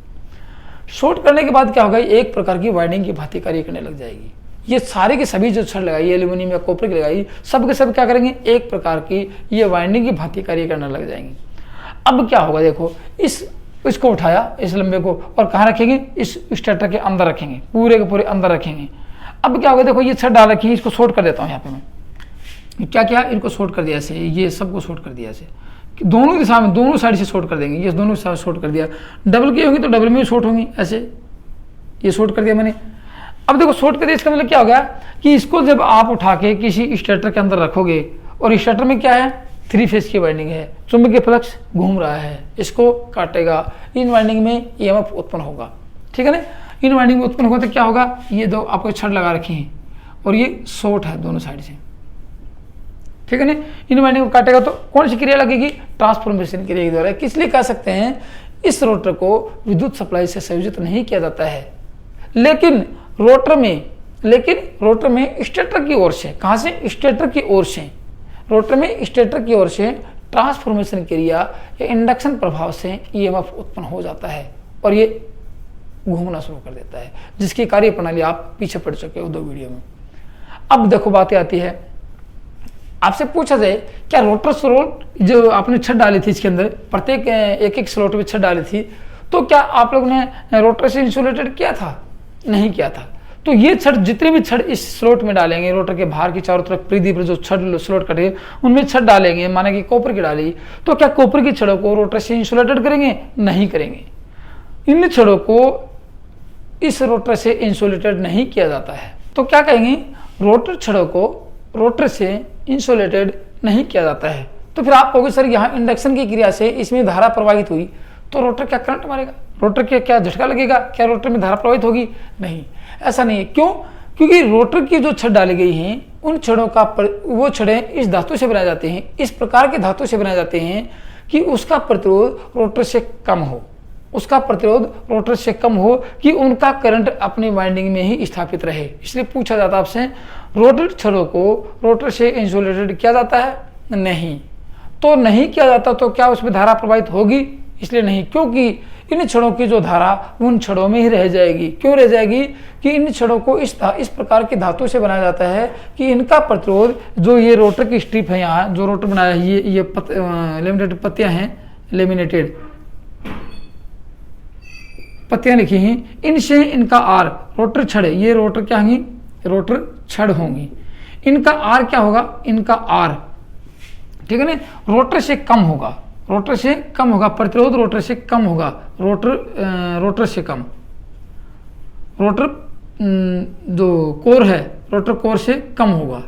शॉर्ट करने के बाद क्या होगा? एक प्रकार की वाइंडिंग की भांति कार्य करने लग जाएगी। ये सारे के सभी जो छड़ लगाई, एल्यूमिनियम या कॉपर की लगाई, सब के सब क्या करेंगे, एक प्रकार की ये वाइंडिंग की भांति कार्य करने लग जाएंगे। अब क्या होगा, देखो इसको उठाया, इस लंबे को, और कहाँ रखेंगे, इस स्टेटर के अंदर रखेंगे, पूरे के पूरे अंदर रखेंगे। अब क्या होगा, देखो ये छड़ डाल रखी है, इसको शॉर्ट कर देता हूँ यहाँ पे मैं, क्या क्या इनको शॉर्ट कर दिया ऐसे, ये सबको शॉर्ट कर दिया ऐसे, दोनों दिशा में, दोनों साइड से शॉर्ट कर देंगे, ये दोनों साइड शॉर्ट कर दिया। डबल की होंगी तो डबल में भी शॉर्ट होंगी, ऐसे ये शॉर्ट कर दिया मैंने। अब देखो शॉर्ट कर दिया, इसका मतलब क्या होगा कि इसको जब आप उठा के किसी स्टेटर के अंदर रखोगे, और स्टेटर में क्या है, 3 फेज की वाइंडिंग है, चुंबकीय फ्लक्स घूम रहा है, इसको काटेगा, इन वाइंडिंग में ईएमएफ उत्पन्न होगा, ठीक है ना। इन वाइंडिंग में उत्पन्न होगा तो क्या होगा, ये दो आपको छड़ लगा रखी हैं और ये शॉर्ट है दोनों साइड से, ठीक है ना। इन वाइंडिंग को काटेगा तो कौन सी क्रिया लगेगी, ट्रांसफॉर्मेशन क्रिया के द्वारा। किस लिए कह सकते हैं, इस रोटर को विद्युत सप्लाई से संयोजित नहीं किया जाता है, लेकिन रोटर में स्टेटर की ओर से, कहां से, स्टेटर की ओर से, रोटर में स्टेटर की ओर से ट्रांसफॉर्मेशन क्रिया या इंडक्शन प्रभाव से ईएमएफ उत्पन्न हो जाता है और ये घूमना शुरू कर देता है, जिसकी कार्य प्रणाली आप पीछे पढ़ चुके हो 2 वीडियो में। अब देखो बातें आती है, आपसे पूछा जाए क्या रोटर स्लॉट जो आपने छड़ डाली थी इसके अंदर, प्रत्येक एक स्लॉट में छड़ डाली थी, तो क्या आप लोग ने रोटर से इंसुलेटेड किया था, नहीं किया था। तो ये छड़, जितने भी छड़ इस स्लॉट में डालेंगे, रोटर के बाहर की चारों तरफ परिधि पर जो छड़ स्लॉट कटे उनमें छड़ डालेंगे, माना कि कॉपर की डाली, तो क्या कॉपर की छड़ों को रोटर से इंसुलेटेड करेंगे, नहीं करेंगे। इन छड़ों को इस रोटर से इंसुलेटेड नहीं किया जाता है, तो क्या कहेंगे, रोटर छड़ों को रोटर से इंसुलेटेड नहीं किया जाता है। तो फिर आप कहोगे सर यहाँ इंडक्शन की क्रिया से इसमें धारा प्रवाहित हुई तो रोटर क्या करंट मारेगा, रोटर के क्या झटका लगेगा, क्या रोटर में धारा प्रवाहित होगी, नहीं, ऐसा नहीं है। क्यों, क्योंकि रोटर की जो छड़ डाली गई हैं उन छड़ों का वो छड़ें इस धातु से बनाए जाते हैं, इस प्रकार के धातु से बनाए जाते हैं कि उसका प्रतिरोध रोटर से कम हो, उसका प्रतिरोध रोटर से कम हो, कि उनका करंट अपनी वाइंडिंग में ही स्थापित रहे। इसलिए पूछा जाता है आपसे, रोटर छड़ों को रोटर से इंसुलेटेड किया जाता है, नहीं, तो नहीं किया जाता तो क्या उसमें धारा प्रवाहित होगी, इसलिए नहीं, क्योंकि इन छड़ों की जो धारा उन छड़ों में ही रह जाएगी। क्यों रह जाएगी, कि इन छड़ों को इस प्रकार के धातु से बनाया जाता है कि इनका प्रतिरोध, जो ये रोटर की स्ट्रिप है, यहाँ जो रोटर बनाया है, ये लेमिनेटेड पत्तियां हैं, लेमिनेटेड पत्तियां लिखी हैं, इनसे इनका आर, रोटर छड़, ये रोटर क्या होंगी, रोटर छड़ होंगी, इनका आर क्या होगा, इनका आर, ठीक है ना, रोटर से कम होगा, रोटर से कम होगा, प्रतिरोध रोटर से कम होगा, रोटर से कम, रोटर जो कोर है, रोटर कोर से कम होगा,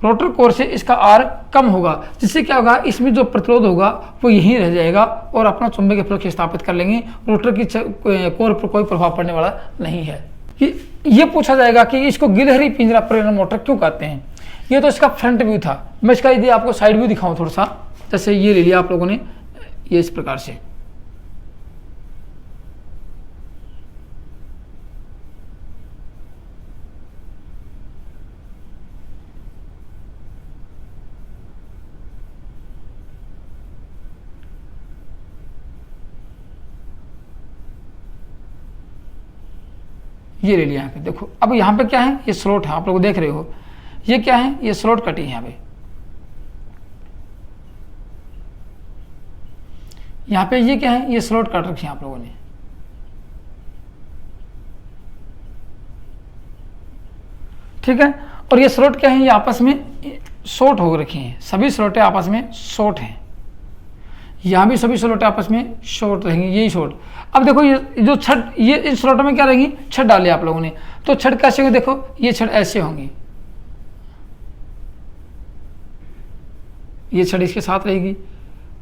रोटर कोर से इसका आर कम होगा, जिससे क्या होगा, इसमें जो प्रतिरोध होगा वो यहीं रह जाएगा और अपना चुंबकीय फ्लक्स स्थापित कर लेंगे, रोटर की कोर पर कोई प्रभाव पड़ने वाला नहीं है। ये पूछा जाएगा कि इसको गिलहरी पिंजरा प्रेरण मोटर क्यों कहते हैं। ये तो इसका फ्रंट व्यू था, मैं इसका यदि आपको साइड व्यू दिखाऊं थोड़ा सा, जैसे ये ले लिया आप लोगों ने, ये इस प्रकार से, ये ले लिया यहाँ पे। देखो अब यहाँ पे क्या है, ये स्लॉट है, आप लोग देख रहे हो, ये क्या है, ये स्लॉट कटी है यहाँ पे, यहाँ पे ये क्या है, ये स्लॉट काट रखी है आप लोगों ने, ठीक है। और ये स्लॉट क्या है, ये आपस में शॉर्ट हो रखी हैं, सभी स्लॉटें आपस में शॉर्ट हैं, यहाँ भी सभी स्लॉटें आपस में शॉर्ट रहेंगी, यही शॉर्ट। अब देखो ये जो छड़, ये इन स्लॉटों में क्या रहेंगी, छड़ डाले आप लोगों ने, तो छड़ कैसे होंगे, देखो ये छड़ ऐसे होंगी, ये छड़ इसके साथ रहेगी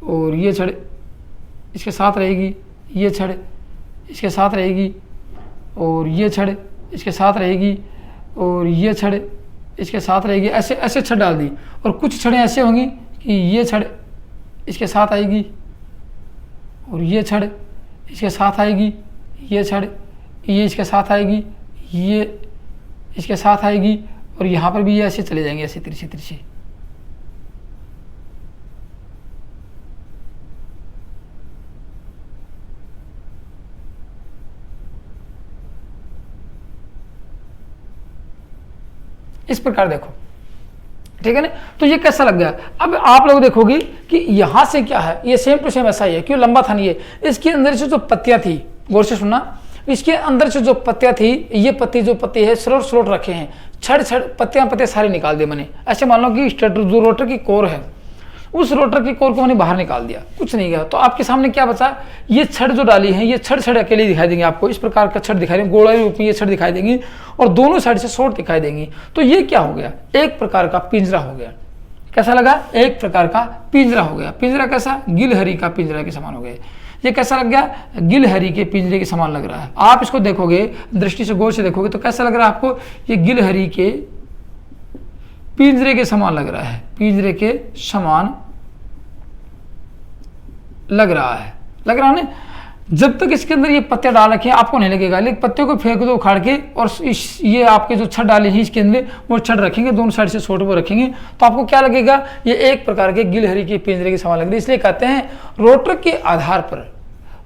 और ये छड़ इसके साथ रहेगी, ये छड़ इसके साथ रहेगी और ये छड़ इसके साथ रहेगी और ये छड़ इसके साथ रहेगी, ऐसे ऐसे छड़ डाल दी। और कुछ छड़ें ऐसे होंगी कि ये छड़ इसके साथ आएगी और ये छड़ इसके साथ आएगी, ये छड़ ये इसके साथ आएगी, ये इसके साथ आएगी और यहाँ पर भी ये ऐसे चले जाएंगे, ऐसे तिरछे तिरछे। इस प्रकार देखो, ठीक है ना। तो ये कैसा लग गया। अब आप लोग देखोगे कि यहाँ से क्या है, ये सेम टू सेम ऐसा ही है, क्यों लंबा था नहीं, ये इसके अंदर से जो पत्तियां थी, गौर से सुनना, इसके अंदर से जो पत्तियां थी, ये पत्ती जो पत्ती है स्लोट स्लोट रखे हैं, छड़ छड़ पत्तियां सारी निकाल दी मैंने। ऐसे मान लो कि स्टेटर जो रोटर की कोर है, उस रोटर की कोर को मैंने बाहर निकाल दिया, कुछ नहीं गया। तो आपके सामने क्या बचा, ये छड़ जो डाली है, ये छड़ छड़ अकेले दिखाई देंगे आपको, इस प्रकार का छड़ दिखाई देंगे, गोलाई रूप में ये छड़ दिखाई देंगी और दोनों साइड से शॉर्ट दिखाई देंगी। तो ये क्या हो गया, एक प्रकार का पिंजरा हो गया। कैसा लगा, एक प्रकार का पिंजरा हो गया। पिंजरा कैसा, गिलहरी का पिंजरा के समान हो गया। ये कैसा लग गया, गिलहरी के पिंजरे के समान लग रहा है। आप इसको देखोगे, दृष्टि से गौर से देखोगे तो कैसा लग रहा है आपको, ये गिलहरी के पिंजरे के समान लग रहा है, पिंजरे के समान लग रहा है, लग रहा है ना। जब तक इसके अंदर ये पत्ते डाल रखे हैं आपको नहीं लगेगा, लेकिन पत्तियों को फेंक दो उखाड़ के, और ये आपके जो छड़ डाले हैं इसके अंदर, वो छड़ रखेंगे, दोनों साइड से छोटे वो रखेंगे, तो आपको क्या लगेगा, ये एक प्रकार के गिलहरी के पिंजरे के समान लग रही है। इसलिए कहते हैं रोटर के आधार पर,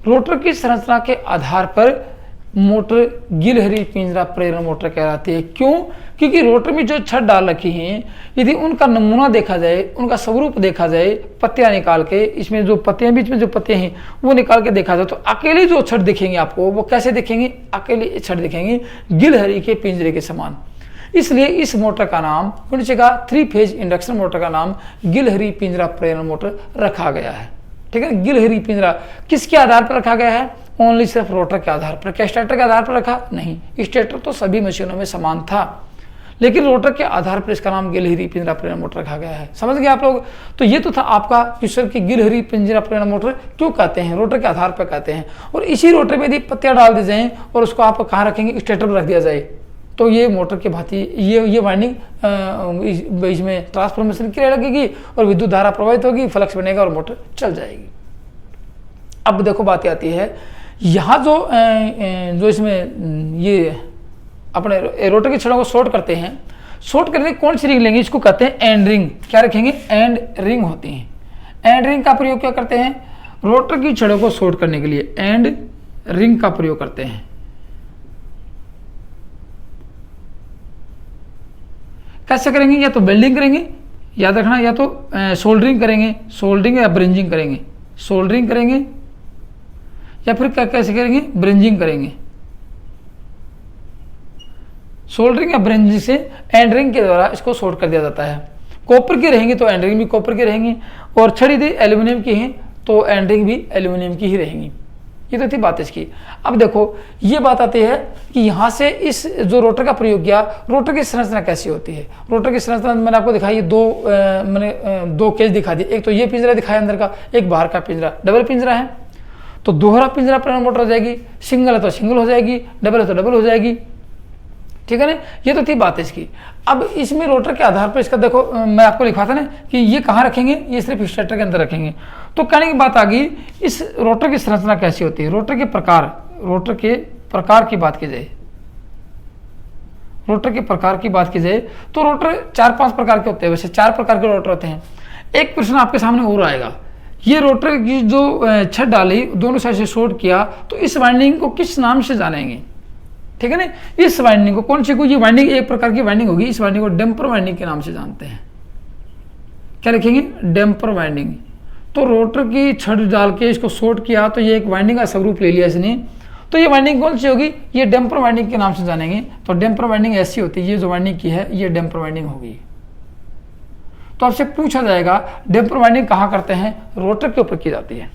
रोटर की संरचना के आधार पर मोटर गिलहरी पिंजरा प्रेरण मोटर कहलाती है। क्यों, क्योंकि रोटर में जो छड़ डाल रखी हैं, यदि उनका नमूना देखा जाए, उनका स्वरूप देखा जाए, पत्तियां निकाल के, इसमें जो पत्तियां, बीच में जो पत्तियां हैं वो निकाल के देखा जाए, तो अकेले जो छड़ दिखेंगे आपको, वो कैसे दिखेंगे, अकेले छड़ दिखेंगे गिलहरी के पिंजरे के समान। इसलिए इस मोटर का नाम, नीचे का 3 फेज इंडक्शन मोटर का नाम गिलहरी पिंजरा प्रेरण मोटर रखा गया है। ठीक है, गिलहरी पिंजरा किसके आधार पर रखा गया है, ओनली सिर्फ रोटर के आधार पर। क्या स्टेटर के आधार पर रखा, नहीं, स्टेटर तो सभी मशीनों में समान था, लेकिन रोटर के आधार पर इसका नाम गिलहरी पिंजरा प्रेरण मोटर रखा गया है। समझ गए आप लोग। तो ये तो था आपका क्वेश्चन कि गिलहरी पिंजरा प्रेरण मोटर क्यों कहते हैं, रोटर के आधार पर कहते हैं। और इसी रोटर में यदि पत्तियां डाल दी जाए और उसको आप कहाँ रखेंगे, स्टेटर पर रख दिया जाए, तो ये मोटर के भांति ये वाइंडिंग इसमें ट्रांसफॉर्मेशन की लगेगी और विद्युत धारा प्रवाहित होगी, फ्लक्स बनेगा और मोटर चल जाएगी। अब देखो बात आती है यहाँ जो इसमें ये अपने रोटर की छड़ों को शॉर्ट करते हैं, शॉर्ट करने कौन सी रिंग लेंगे, इसको कहते हैं एंड रिंग। क्या रखेंगे, एंड रिंग होती हैं। एंड रिंग का प्रयोग क्या करते हैं, रोटर की छड़ों को शॉर्ट करने के लिए एंड रिंग का प्रयोग करते हैं। कैसे करेंगे, या तो वेल्डिंग करेंगे, याद रखना, या तो सोल्डरिंग करेंगे, सोल्डरिंग या ब्रिंजिंग करेंगे, सोल्डरिंग करेंगे, या फिर कैसे करेंगे, ब्रिंजिंग करेंगे। सोल्डरिंग या ब्रिंजिंग से एंड रिंग के द्वारा इसको शॉर्ट कर दिया जाता है। कॉपर की रहेंगी तो एंड रिंग भी कॉपर की रहेंगी, और छड़ी यदि एल्यूमिनियम की हैं तो एंड रिंग भी एल्यूमिनियम की ही रहेंगी। ये तो थी बात इसकी। अब देखो ये बात आती है कि यहाँ से इस जो रोटर का प्रयोग किया, रोटर की संरचना कैसी होती है। रोटर की संरचना मैंने आपको दिखाई, दो केस दिखा दिए, एक तो ये पिंजरा दिखाया अंदर का, एक बाहर का पिंजरा। डबल पिंजरा है तो दोहरा पिंजरा प्रेरण मोटर हो जाएगी, सिंगल है तो सिंगल हो जाएगी, डबल है तो डबल हो जाएगी। ठीक है ना, ये तो थी बात इसकी। अब इसमें रोटर के आधार पर इसका देखो, मैं आपको लिखा था ना कि ये कहाँ रखेंगे, ये सिर्फ स्टेटर के अंदर रखेंगे। तो कहने की बात आ गई, इस रोटर की संरचना कैसी होती है, रोटर के प्रकार की बात की जाए, रोटर के प्रकार की बात की जाए तो रोटर 4-5 प्रकार के होते हैं। वैसे 4 प्रकार के रोटर होते हैं। एक प्रश्न आपके सामने और आएगा, ये रोटर की जो छड़ डाली, दोनों साइड से शॉर्ट किया, तो इस वाइंडिंग को किस नाम से जानेंगे। ठीक है ना, इस वाइंडिंग को कौन सी को, ये वाइंडिंग एक प्रकार की वाइंडिंग होगी, इस वाइंडिंग को डैम्पर वाइंडिंग के नाम से जानते हैं। क्या लिखेंगे, डैम्पर वाइंडिंग। तो रोटर की छड़ डाल के इसको शॉर्ट किया तो ये एक वाइंडिंग का स्वरूप ले लिया इसने, तो ये वाइंडिंग कौन सी होगी, ये डैम्पर वाइंडिंग के नाम से जानेंगे। तो डैम्पर वाइंडिंग ऐसी होती है, ये जो वाइंडिंग की है ये डैम्पर वाइंडिंग होगी। तो आपसे पूछा जाएगा डैम्पर वाइंडिंग कहाँ करते हैं, रोटर के ऊपर की जाती है।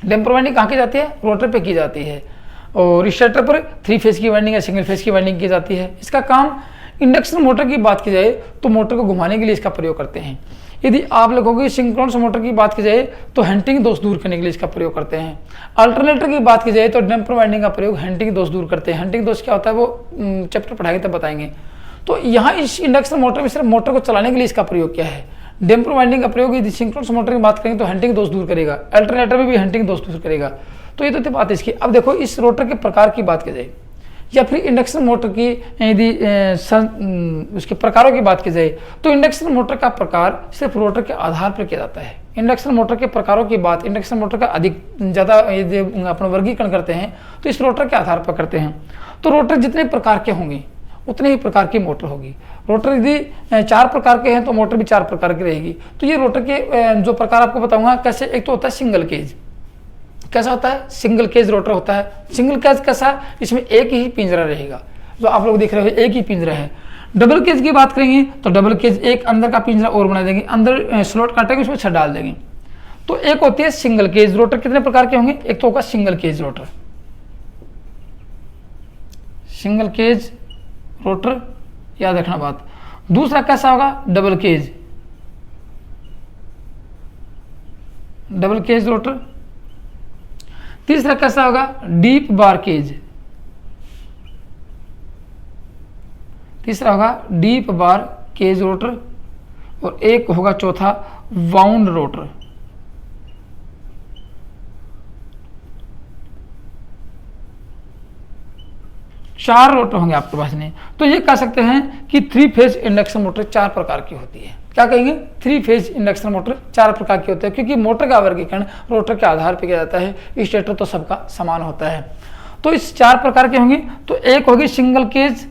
डैम्पर वाइंडिंग कहाँ की जाती है, रोटर पे की जाती है। और स्टेटर पर 3 फेज की वाइंडिंग या सिंगल फेज की वाइंडिंग की जाती है। इसका काम, इंडक्शन मोटर की बात की जाए तो मोटर को घुमाने के लिए इसका प्रयोग करते हैं। यदि आप लोगों सिंक्रोनस मोटर की बात की जाए तो हैंटिंग दोष दूर करने के लिए इसका प्रयोग करते हैं। अल्टरनेटर की बात की जाए तो डैम्पर वाइंडिंग का प्रयोग हैंटिंग दोष दूर करते हैं। हैंटिंग दोष क्या होता है वो चैप्टर पढ़ाएंगे तब बताएंगे। तो यहाँ इस इंडक्शन मोटर में सिर्फ मोटर को चलाने के लिए इसका प्रयोग किया है। डैम्पर वाइंडिंग का प्रयोग यदि सिंक्रोनस मोटर की बात करेंगे तो हैंटिंग दोष दूर करेगा, अल्टरनेटर में भी हैंटिंग दोष दूर करेगा। तो ये तो बात इसकी। अब देखो इस रोटर के प्रकार की बात की जाए या फिर इंडक्शन मोटर की यदि उसके प्रकारों की बात की जाए तो इंडक्शन मोटर का प्रकार सिर्फ रोटर के आधार पर किया जाता है। इंडक्शन मोटर के प्रकारों की बात, इंडक्शन मोटर का अधिक ज़्यादा यदि अपना वर्गीकरण करते हैं तो इस रोटर के आधार पर करते हैं। तो रोटर जितने प्रकार के होंगे उतने ही प्रकार की मोटर होगी। रोटर यदि 4 प्रकार के हैं तो मोटर भी 4 प्रकार की रहेगी। तो ये रोटर के जो प्रकार आपको बताऊंगा कैसे। एक तो होता है सिंगल केज। कैसा होता है? सिंगल केज रोटर होता है। सिंगल केज कैसा? इसमें एक ही पिंजरा रहेगा, जो आप लोग देख रहे हो एक ही पिंजरा है। डबल केज की बात करेंगे तो डबल केज एक अंदर का पिंजरा और बना देंगे, अंदर स्लॉट काटेंगे, उसमें छत डाल देंगे। तो एक होती है सिंगल केज रोटर। कितने प्रकार के होंगे? एक तो होगा single cage rotor, single cage rotor, याद रखना बात। दूसरा कैसा होगा? Double cage, double cage rotor. तीसरा कैसा होगा? डीप बार केज, तीसरा होगा डीप बार केज रोटर। और एक होगा चौथा वाउंड रोटर। चार रोटर होंगे आपके पास में। तो ये कह सकते हैं कि 3 फेज इंडक्शन मोटर 4 प्रकार की होती है। क्या कहेंगे? 3 फेज इंडक्शन मोटर 4 प्रकार की होती है, क्योंकि मोटर का वर्गीकरण रोटर के आधार पर किया जाता है। स्टेटर तो सबका समान होता है। तो इस 4 प्रकार के होंगे। तो एक होगी सिंगल केज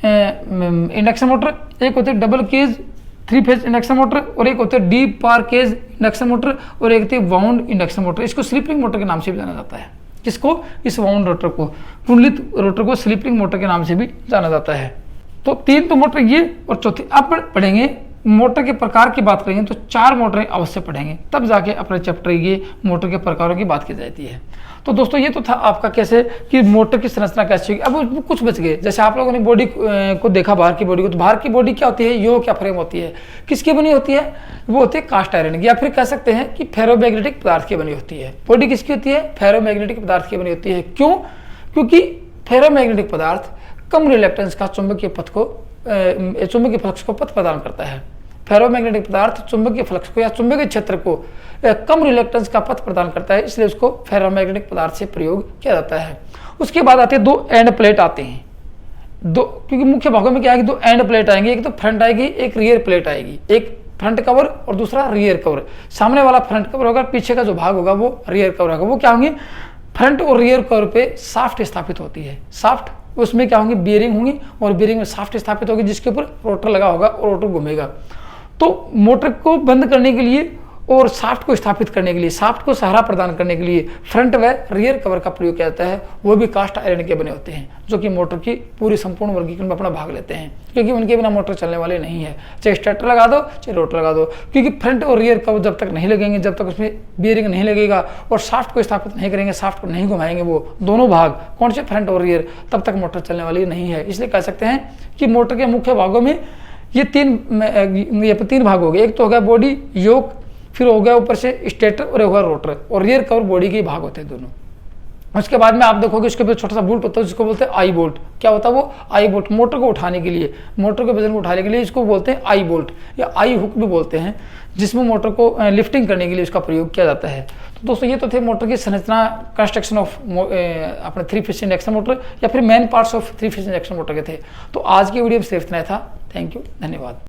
इंडक्शन मोटर, एक होती है double cage 3 phase induction motor, और एक होती है deep bar cage induction motor, और एक होती है वाउंड इंडक्शन मोटर। इसको स्लिपिंग मोटर के नाम से भी जाना जाता है। किसको? इस वाउंड रोटर को, कुंडलित रोटर को स्लिपिंग मोटर के नाम से भी जाना जाता है। तो 3 तो मोटर ये, और चौथी। अब पढ़ेंगे मोटर के प्रकार की बात करेंगे तो 4 मोटरें अवश्य पढ़ेंगे, तब जाके अपने चैप्टर ये मोटर के प्रकारों की बात की जाती है। तो दोस्तों ये तो था आपका कैसे कि मोटर की संरचना कैसी होगी। अब कुछ बच गए। जैसे आप लोगों ने बॉडी को देखा, बाहर की बॉडी को, तो बाहर की बॉडी क्या होती है? यो क्या फ्रेम होती है? किसकी बनी होती है? वो होती है कास्ट आयरन की, या फिर कह सकते हैं कि फेरोमैग्नेटिक पदार्थ की बनी होती है। बॉडी किसकी होती है? फेरोमैग्नेटिक पदार्थ की बनी होती है। क्यों? क्योंकि फेरोमैग्नेटिक पदार्थ कम रिलेक्टेंस का चुंबकीय फ्लक्स को पथ प्रदान करता है। फेरोमैग्नेटिक पदार्थ चुंबकीय फ्लक्स को या चुंबकीय क्षेत्र को कम रिलेक्टेंस का पथ प्रदान करता है, इसलिए उसको फेरोमैग्नेटिक पदार्थ से प्रयोग किया जाता है। उसके बाद आते हैं 2 एंड प्लेट आते हैं। क्योंकि मुख्य भागों में क्या है कि 2 एंड प्लेट आएंगे, एक तो फ्रंट आएगी, एक रियर प्लेट आएगी। एक फ्रंट कवर और दूसरा रियर कवर। सामने वाला फ्रंट कवर होगा, पीछे का जो भाग होगा वो रियर कवर होगा। वो क्या होंगे? फ्रंट और रियर कवर पे शाफ्ट स्थापित होती है। शाफ्ट, उसमें क्या होंगे? बियरिंग होंगी, और बियरिंग में शाफ्ट स्थापित होगी, जिसके ऊपर रोटर लगा होगा और रोटर घूमेगा। तो मोटर को बंद करने के लिए और शाफ्ट को स्थापित करने के लिए, शाफ्ट को सहारा प्रदान करने के लिए फ्रंट व रियर कवर का प्रयोग किया जाता है। वो भी कास्ट आयरन के बने होते हैं, जो कि मोटर की पूरी संपूर्ण वर्गीकरण में अपना भाग लेते हैं, क्योंकि उनके बिना मोटर चलने वाले नहीं है। चाहे स्टार्टर लगा दो, चाहे रोटर लगा दो, क्योंकि फ्रंट और रियर कवर जब तक नहीं लगेंगे, जब तक उसमें बियरिंग नहीं लगेगा और शाफ्ट को स्थापित नहीं करेंगे, शाफ्ट को नहीं घुमाएंगे, वो दोनों भाग कौन से? फ्रंट और रियर, तब तक मोटर चलने वाली नहीं है। इसलिए कह सकते हैं कि मोटर के मुख्य भागों में ये 3 भाग हो गए। एक तो हो गया बॉडी, योक, फिर हो गया ऊपर से स्टेटर, और होगा रोटर, और रियर कवर बॉडी के भाग होते हैं दोनों। उसके बाद में आप देखोगे इसके ऊपर छोटा सा बोल्ट होता है, जिसको बोलते हैं आई बोल्ट। क्या होता है वो? आई बोल्ट। मोटर को उठाने के लिए, मोटर के वजन को उठाने के लिए इसको बोलते हैं आई बोल्ट, या आई हुक भी बोलते हैं, जिसमें मोटर को लिफ्टिंग करने के लिए इसका प्रयोग किया जाता है। तो दोस्तों ये तो थे मोटर की संरचना, कंस्ट्रक्शन ऑफ अपने 3 फेज इंडक्शन मोटर, या फिर main parts of 3 phase induction motor के थे। तो आज की वीडियो में सिर्फ इतना था। थैंक यू, धन्यवाद।